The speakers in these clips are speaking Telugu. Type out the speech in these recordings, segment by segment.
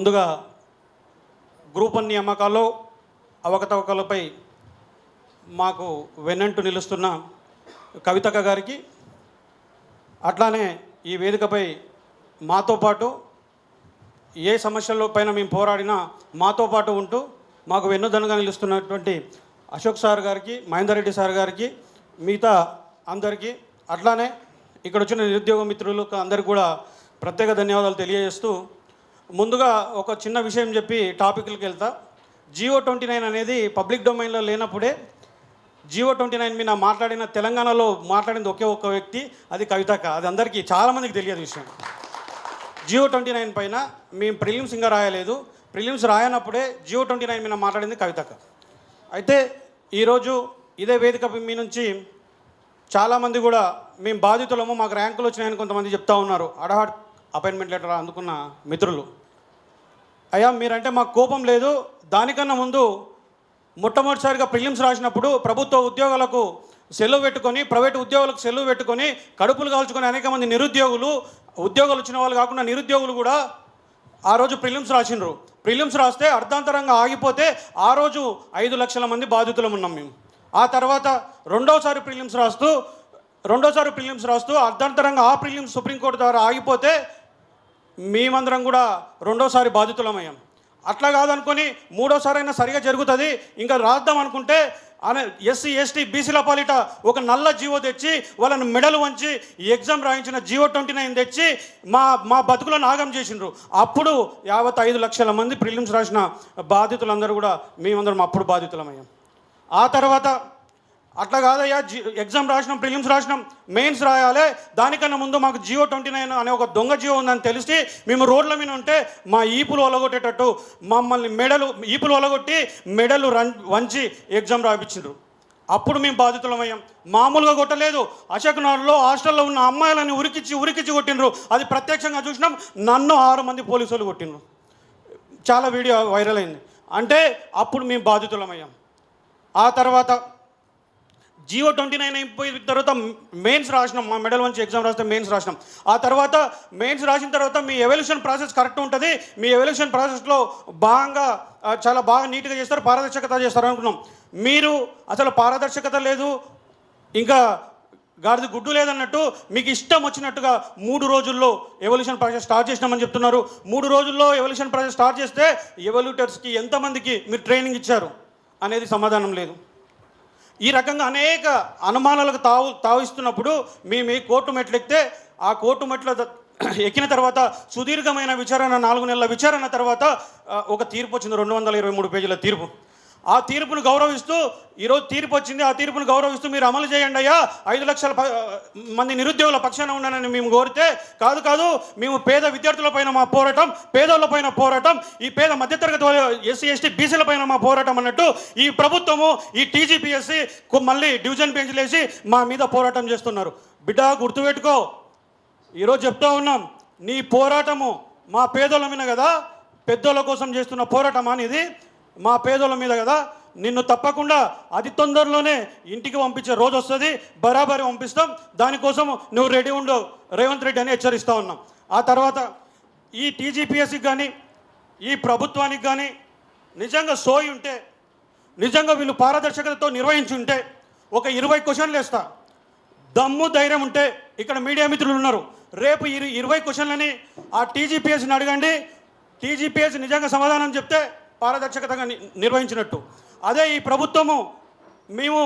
ముందుగా గ్రూప్ 1 నియామకాల్లో అవకతవకలపై మాకు వెన్నంటూ నిలుస్తున్న కవితక్క గారికి, అట్లానే ఈ వేదికపై మాతో పాటు ఏ సమస్యల పైన మేము పోరాడినా మాతో పాటు ఉంటూ మాకు వెన్నుదన్నుగా నిలుస్తున్నటువంటి అశోక్ సార్ గారికి, మహేందర్ రెడ్డి సార్ గారికి, మిగతా అందరికీ, అట్లానే ఇక్కడ వచ్చిన నిరుద్యోగ మిత్రులకు అందరికీ కూడా ప్రత్యేక ధన్యవాదాలు తెలియజేస్తూ, ముందుగా ఒక చిన్న విషయం చెప్పి టాపిక్లకు వెళ్తా. GO-29 అనేది పబ్లిక్ డొమైన్లో లేనప్పుడే GO-29 మీద మాట్లాడిన, తెలంగాణలో మాట్లాడింది ఒకే ఒక్క వ్యక్తి, అది కవితక్క. అది అందరికీ చాలామందికి తెలియదు విషయం. GO-29 పైన మేము ప్రిలిమ్స్ ఇంకా రాయలేదు, ప్రిలిమ్స్ రాయనప్పుడే GO-29 మీద మాట్లాడింది కవితక్క. అయితే ఈరోజు ఇదే వేదిక మీ నుంచి చాలామంది కూడా మేము బాధితులము, మాకు ర్యాంకులు వచ్చినాయని కొంతమంది చెప్తా ఉన్నారు. అడహాడ్ అపాయింట్మెంట్ లెటర్ అందుకున్న మిత్రులు, అయ్యా మీరంటే మాకు కోపం లేదు, దానికన్నా ముందు మొట్టమొదటిసారిగా ప్రిలిమ్స్ రాసినప్పుడు ప్రభుత్వ ఉద్యోగాలకు సెలవు పెట్టుకొని, ప్రైవేటు ఉద్యోగులకు సెలవు పెట్టుకొని, కడుపులు కాల్చుకొని అనేక మంది నిరుద్యోగులు, ఉద్యోగాలు వచ్చిన వాళ్ళు కాకుండా నిరుద్యోగులు కూడా ఆ రోజు ప్రిలిమ్స్ రాసినారు. ప్రిలిమ్స్ రాస్తే అర్ధాంతరంగా ఆగిపోతే ఆ రోజు 5 లక్షల మంది బాధితులం ఉన్నాం మేము. ఆ తర్వాత రెండోసారి ప్రిలిమ్స్ రాస్తూ అర్ధాంతరంగా ఆ ప్రిలిమ్స్ సుప్రీంకోర్టు ద్వారా ఆగిపోతే మేమందరం కూడా రెండోసారి బాధితులమయ్యాం. అట్లా కాదనుకొని మూడోసారి అయినా సరిగా జరుగుతుంది ఇంకా రాద్దాం అనుకుంటే SC ST బీసీల పాలిట ఒక నల్ల జీవో తెచ్చి వాళ్ళని మెడలు వంచి ఎగ్జామ్ రాయించిన GO-29 తెచ్చి మా బతుకులను ఆగం చేసిండ్రు. అప్పుడు 55 లక్షల మంది ప్రిలిమ్స్ రాసిన బాధితులందరూ కూడా మేమందరం అప్పుడు బాధితులమయ్యాం. ఆ తర్వాత అట్లా కాదయ్యా, ఎగ్జామ్ రాసినాం, ప్రిలిమ్స్ రాసినాం, మెయిన్స్ రాయాలి, దానికన్నా ముందు మాకు GO-29 అనే ఒక దొంగ జీవో ఉందని తెలిసి మేము రోడ్ల మీద ఉంటే మా ఈపులు ఒలగొట్టేటట్టు మమ్మల్ని ఈపులు ఒలగొట్టి మెడలు వంచి ఎగ్జామ్ రాయించారు. అప్పుడు మేము బాధితులమయ్యాం. మామూలుగా కొట్టలేదు, అశోక్ నగర్లో హాస్టల్లో ఉన్న అమ్మాయిలని ఉరికిచ్చి కొట్టినరు. అది ప్రత్యక్షంగా చూసినాం. నన్ను 6 మంది పోలీసులు కొట్టినరు. చాలా వీడియో వైరల్ అయింది. అంటే అప్పుడు మేము బాధితులమయ్యాం. ఆ తర్వాత GO-29 అయిపోయిన తర్వాత మెయిన్స్ రాసినాం, మా మెడల్ వంచి ఎగ్జామ్ రాస్తే మెయిన్స్ రాసినాం. ఆ తర్వాత మెయిన్స్ రాసిన తర్వాత మీ ఎవల్యూషన్ ప్రాసెస్ కరెక్ట్ ఉంటుంది, మీ ఎవల్యూషన్ ప్రాసెస్లో చాలా బాగా నీట్గా చేస్తారు, పారదర్శకత చేస్తారు అనుకున్నాం. మీరు అసలు పారదర్శకత లేదు, ఇంకా గాడిద గుడ్డు లేదన్నట్టు మీకు ఇష్టం వచ్చినట్టుగా 3 రోజుల్లో ఎవల్యూషన్ ప్రాసెస్ స్టార్ట్ చేసినామని చెప్తున్నారు. 3 రోజుల్లో ఎవల్యూషన్ ప్రాసెస్ స్టార్ట్ చేస్తే ఎవల్యూటర్స్కి ఎంతమందికి మీరు ట్రైనింగ్ ఇచ్చారు అనేది సమాధానం లేదు. ఈ రకంగా అనేక అనుమానాలకు తావిస్తున్నప్పుడు మేము ఈ కోర్టు మెట్లు ఎక్కితే, ఆ కోర్టు మెట్ల ఎక్కిన తర్వాత సుదీర్ఘమైన విచారణ, 4 నెలల విచారణ తర్వాత ఒక తీర్పు వచ్చింది, 223 పేజీల తీర్పు. ఆ తీర్పును గౌరవిస్తూ ఈరోజు తీర్పు వచ్చింది. ఆ తీర్పును గౌరవిస్తూ మీరు అమలు చేయండి అయ్యా, 5 లక్షల మంది నిరుద్యోగుల పక్షాన ఉన్నానని మేము కోరితే, కాదు మేము పేద విద్యార్థులపైన మా పోరాటం, పేదోళ్ళపైన పోరాటం, ఈ పేద మధ్యతరగతి SC ST బీసీలపైన మా పోరాటం అన్నట్టు ఈ ప్రభుత్వము, ఈ TGPSC మళ్ళీ డివిజన్ బెంచ్లు వేసి మా మీద పోరాటం చేస్తున్నారు. బిడ్డ గుర్తుపెట్టుకో, ఈరోజు చెప్తా ఉన్నాం, నీ పోరాటము మా పేదోళ్ళ మీద కదా, పెద్దోళ్ళ కోసం చేస్తున్న పోరాటం అనేది మా పేదోళ్ళ మీద కదా, నిన్ను తప్పకుండా అతి తొందరలోనే ఇంటికి పంపించే రోజు వస్తుంది, బరాబరి పంపిస్తాం, దానికోసం నువ్వు రెడీ ఉండు రేవంత్ రెడ్డి అని హెచ్చరిస్తూ ఉన్నాం. ఆ తర్వాత ఈ TGPSCకి కానీ ఈ ప్రభుత్వానికి కానీ నిజంగా సోయి ఉంటే, నిజంగా వీళ్ళు పారదర్శకతతో నిర్వహించి ఉంటే ఒక 20 క్వశ్చన్లు వేస్తా. దమ్ము ధైర్యం ఉంటే ఇక్కడ మీడియా మిత్రులు ఉన్నారు, రేపు 20 క్వశ్చన్లని ఆ TGPSCని అడగండి. TGPSC నిజంగా సమాధానం చెప్తే పారదర్శకతగా నిర్వహించినట్టు. అదే ఈ ప్రభుత్వము మేము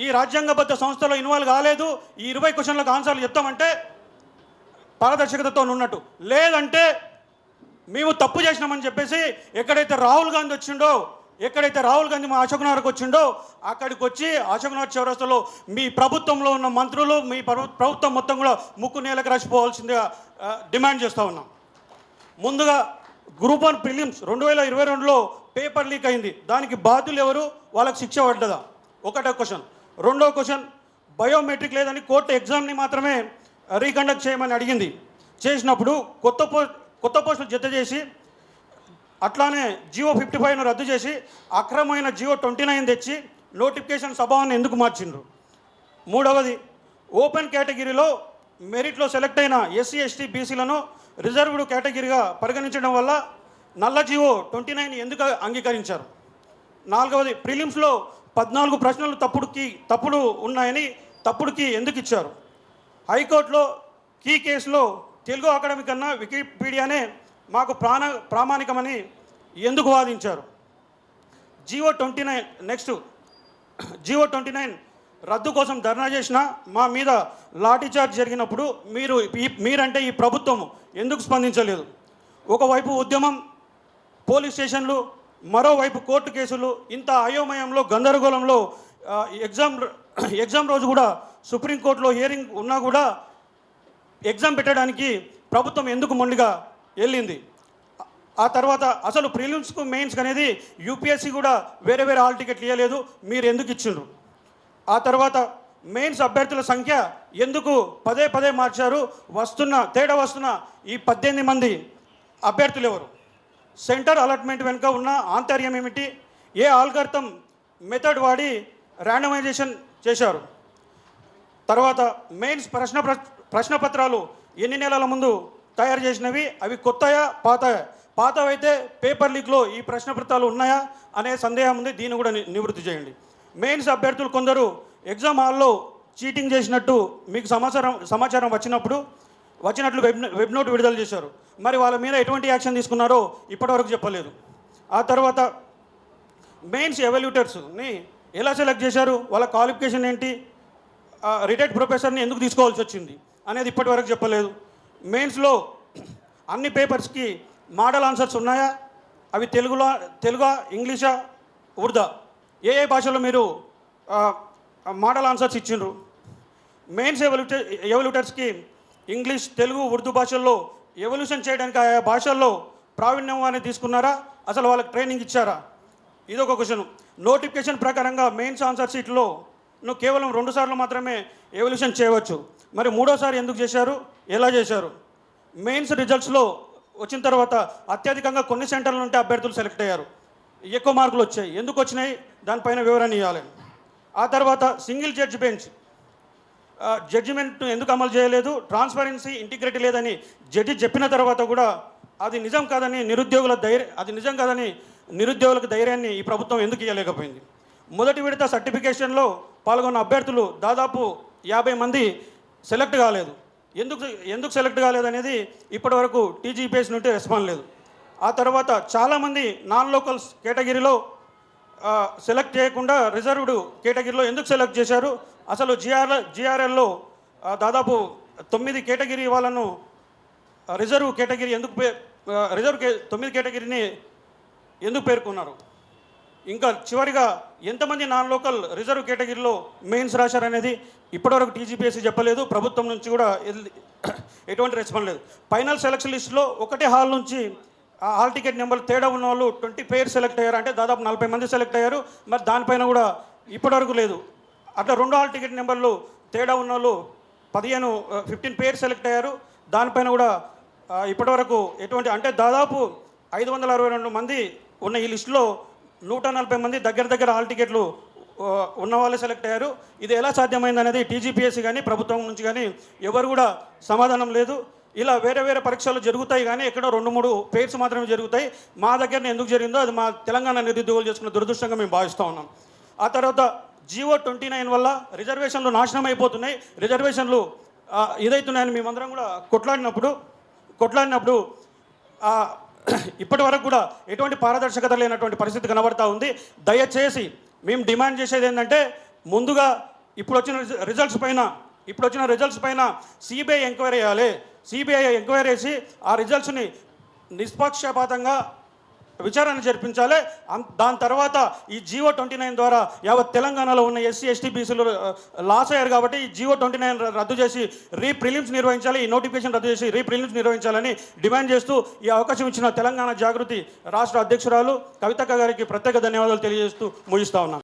ఈ రాజ్యాంగబద్ధ సంస్థలో ఇన్వాల్వ్ కాలేదు, ఈ 20 క్వశ్చన్లకు ఆన్సర్లు చెప్తామంటే పారదర్శకతతో ఉన్నట్టు. లేదంటే మేము తప్పు చేసినామని చెప్పేసి ఎక్కడైతే రాహుల్ గాంధీ మా అశోక్ నగర్కి వచ్చిండో అక్కడికి వచ్చి అశోక్ నగర్ చౌరస్తాలో మీ ప్రభుత్వంలో ఉన్న మంత్రులు, మీ ప్రభుత్వం మొత్తం కూడా ముక్కు నేలకు రాసిపోవాల్సిందిగా డిమాండ్ చేస్తూ ఉన్నాం. ముందుగా గ్రూప్ 1 ప్రిలిమ్స్ 2022లో పేపర్ లీక్ అయింది. దానికి బాధ్యులు ఎవరు, వాళ్ళకి శిక్ష పడ్డదా? ఒకటో క్వశ్చన్. రెండో క్వశ్చన్, బయోమెట్రిక్ లేదని కోర్టు ఎగ్జామ్ని మాత్రమే రీకండక్ట్ చేయమని అడిగింది. చేసినప్పుడు కొత్త పోస్టులు జత చేసి, అట్లానే GO-55ను రద్దు చేసి అక్రమమైన GO-29 తెచ్చి నోటిఫికేషన్ స్వభావాన్ని ఎందుకు మార్చిండ్రు? మూడవది, ఓపెన్ కేటగిరీలో మెరిట్లో సెలెక్ట్ అయిన SC ST బీసీలను రిజర్వ్డ్ కేటగిరీగా పరిగణించడం వల్ల నల్ల జీవో 29 ఎందుకు అంగీకరించారు? నాలుగవది, ప్రిలిమ్స్లో 14 ప్రశ్నలు తప్పుడు ఉన్నాయని తప్పుడుకి ఎందుకు ఇచ్చారు? హైకోర్టులో కీ కేసులో తెలుగు అకాడమీ కన్నా వికీపీడియానే మాకు ప్రామాణికమని ఎందుకు వాదించారు? జీవో 29 రద్దు కోసం ధర్నా చేసిన మా మీద లాఠీచార్జ్ జరిగినప్పుడు మీరంటే ఈ ప్రభుత్వం ఎందుకు స్పందించలేదు? ఒకవైపు ఉద్యమం, పోలీస్ స్టేషన్లు, మరోవైపు కోర్టు కేసులు, ఇంత అయోమయంలో గందరగోళంలో ఎగ్జామ్ రోజు కూడా సుప్రీంకోర్టులో హియరింగ్ ఉన్నా కూడా ఎగ్జామ్ పెట్టడానికి ప్రభుత్వం ఎందుకు మొండిగా వెళ్ళింది? ఆ తర్వాత అసలు ప్రిలిమ్స్కు మెయిన్స్కి అనేది యూపీఎస్సీ కూడా వేరే హాల్ టికెట్లు ఇవ్వలేదు, మీరు ఎందుకు ఇచ్చిండ్రు? ఆ తర్వాత మెయిన్స్ అభ్యర్థుల సంఖ్య ఎందుకు పదే మార్చారు? తేడా వస్తున్న ఈ 18 మంది అభ్యర్థులు ఎవరు? సెంటర్ అలాట్మెంట్ వెనుక ఉన్న ఆంతర్యం ఏమిటి? ఏ ఆల్గర్థం మెథడ్ వాడి ర్యాండమైజేషన్ చేశారు? తర్వాత మెయిన్స్ ప్రశ్నపత్రాలు ఎన్ని నెలల ముందు తయారు చేసినవి? అవి కొత్తయా పాతవైతే పేపర్ లీక్లో ఈ ప్రశ్నపత్రాలు ఉన్నాయా అనే సందేహం ఉంది, దీన్ని కూడా నివృత్తి చేయండి. మెయిన్స్ అభ్యర్థులు కొందరు ఎగ్జామ్ హాల్లో చీటింగ్ చేసినట్టు మీకు సమాచారం వచ్చినట్లు వెబ్ నోట్ విడుదల చేశారు. మరి వాళ్ళ మీద ఎటువంటి యాక్షన్ తీసుకున్నారో ఇప్పటివరకు చెప్పలేదు. ఆ తర్వాత మెయిన్స్ ఎవాల్యూటర్స్ని ఎలా సెలెక్ట్ చేశారు? వాళ్ళ క్వాలిఫికేషన్ ఏంటి? రిటైర్డ్ ప్రొఫెసర్ని ఎందుకు తీసుకోవాల్సి వచ్చింది అనేది ఇప్పటివరకు చెప్పలేదు. మెయిన్స్లో అన్ని పేపర్స్కి మోడల్ ఆన్సర్స్ ఉన్నాయా? అవి తెలుగా, ఇంగ్లీషా, ఉర్దా? ఏ భాషలో మీరు మోడల్ ఆన్సర్స్ ఇచ్చిండ్రు? మెయిన్స్ ఎవల్యూటర్స్కి ఇంగ్లీష్, తెలుగు, ఉర్దూ భాషల్లో ఎవల్యూషన్ చేయడానికి ఆయా భాషల్లో ప్రావీణ్యం అనేది తీసుకున్నారా? అసలు వాళ్ళకి ట్రైనింగ్ ఇచ్చారా? ఇదొక క్వశ్చన్. నోటిఫికేషన్ ప్రకారంగా మెయిన్స్ ఆన్సర్ షీట్లో కేవలం 2 సార్లు మాత్రమే ఎవల్యూషన్ చేయవచ్చు. మరి 3వ సారి ఎందుకు చేశారు? ఎలా చేశారు? మెయిన్స్ రిజల్ట్స్లో వచ్చిన తర్వాత అత్యధికంగా కొన్ని సెంటర్ల నుండి అభ్యర్థులు సెలెక్ట్ అయ్యారు, ఎక్కువ మార్కులు వచ్చాయి, ఎందుకు వచ్చినాయి? దానిపైన వివరణ ఇవ్వాలి. ఆ తర్వాత సింగిల్ జడ్జి బెంచ్ జడ్జిమెంట్ ఎందుకు అమలు చేయలేదు? ట్రాన్స్పరెన్సీ, ఇంటిగ్రిటీ లేదని జడ్జి చెప్పిన తర్వాత కూడా అది నిజం కాదని నిరుద్యోగులకు ధైర్యాన్ని ఈ ప్రభుత్వం ఎందుకు ఇవ్వలేకపోయింది? మొదటి విడత సర్టిఫికేషన్లో పాల్గొన్న అభ్యర్థులు దాదాపు 50 మంది సెలెక్ట్ కాలేదు. ఎందుకు సెలెక్ట్ కాలేదనేది ఇప్పటివరకు టీజీపీఎస్ నుండి రెస్పాన్స్ లేదు. ఆ తర్వాత చాలామంది నాన్ లోకల్స్ కేటగిరీలో సెలెక్ట్ చేయకుండా రిజర్వ్డ్ కేటగిరీలో ఎందుకు సెలెక్ట్ చేశారు? అసలు జిఆర్ఎల్లో దాదాపు 9 కేటగిరీ వాళ్ళను రిజర్వ్ కేటగిరీ 9 కేటగిరీని ఎందుకు పేర్కొన్నారు? ఇంకా చివరిగా ఎంతమంది నాన్ లోకల్ రిజర్వ్ కేటగిరీలో మెయిన్స్ రాశారనేది ఇప్పటివరకు టీజీపీఎస్సీ చెప్పలేదు, ప్రభుత్వం నుంచి కూడా ఎటువంటి రెస్పాన్స్ లేదు. ఫైనల్ సెలక్షన్ లిస్టులో ఒకటే హాల్ నుంచి హాల్ టికెట్ నెంబర్ తేడా ఉన్న వాళ్ళు 20 పేర్ సెలెక్ట్ అయ్యారు, అంటే దాదాపు 40 మంది సెలెక్ట్ అయ్యారు. మరి దానిపైన కూడా ఇప్పటివరకు లేదు. అట్లా 2 హాల్ టికెట్ నెంబర్లు తేడా ఉన్న వాళ్ళు 15 పేర్ సెలెక్ట్ అయ్యారు, దానిపైన కూడా ఇప్పటివరకు ఎటువంటి, అంటే దాదాపు 562 మంది ఉన్న ఈ లిస్టులో 140 మంది దగ్గర హాల్ టికెట్లు ఉన్న వాళ్ళే సెలెక్ట్ అయ్యారు. ఇది ఎలా సాధ్యమైంది అనేది టీజీపీఎస్సీ కానీ ప్రభుత్వం నుంచి కానీ ఎవరు కూడా సమాధానం లేదు. ఇలా వేరే పరీక్షలు జరుగుతాయి కానీ ఎక్కడో 2-3 పేర్స్ మాత్రమే జరుగుతాయి. మా దగ్గర ఎందుకు జరిగిందో అది మా తెలంగాణ నిరుద్యోగులు చేసుకున్న దురదృష్టంగా మేము భావిస్తూ ఉన్నాం. ఆ తర్వాత జీవో 29 వల్ల రిజర్వేషన్లు నాశనం అయిపోతున్నాయి, రిజర్వేషన్లు ఇదవుతున్నాయని మేమందరం కూడా కొట్లాడినప్పుడు ఇప్పటి వరకు కూడా ఎటువంటి పారదర్శకత లేనటువంటి పరిస్థితి కనబడతా ఉంది. దయచేసి మేము డిమాండ్ చేసేది ఏంటంటే, ముందుగా ఇప్పుడు వచ్చిన రిజల్ట్స్ పైన సిబిఐ ఎంక్వైరీ చేయాలి. సిబిఐ ఎంక్వైరీ చేసి ఆ రిజల్ట్స్ని నిష్పక్షపాతంగా విచారణ జరిపించాలి. దాని తర్వాత ఈ జీవో 29 ద్వారా యావత్ తెలంగాణలో ఉన్న ఎస్సీ ఎస్టీ బీసీలు లాస్ అయ్యారు కాబట్టి ఈ జీవో 29 రద్దు చేసి ప్రిలిమ్స్ నిర్వహించాలి, ఈ నోటిఫికేషన్ రద్దు చేసి ప్రిలిమ్స్ నిర్వహించాలని డిమాండ్ చేస్తూ ఈ అవకాశం ఇచ్చిన తెలంగాణ జాగృతి రాష్ట్ర అధ్యక్షురాలు కవితక్క గారికి ప్రత్యేక ధన్యవాదాలు తెలియజేస్తూ ముగిస్తా ఉన్నాం.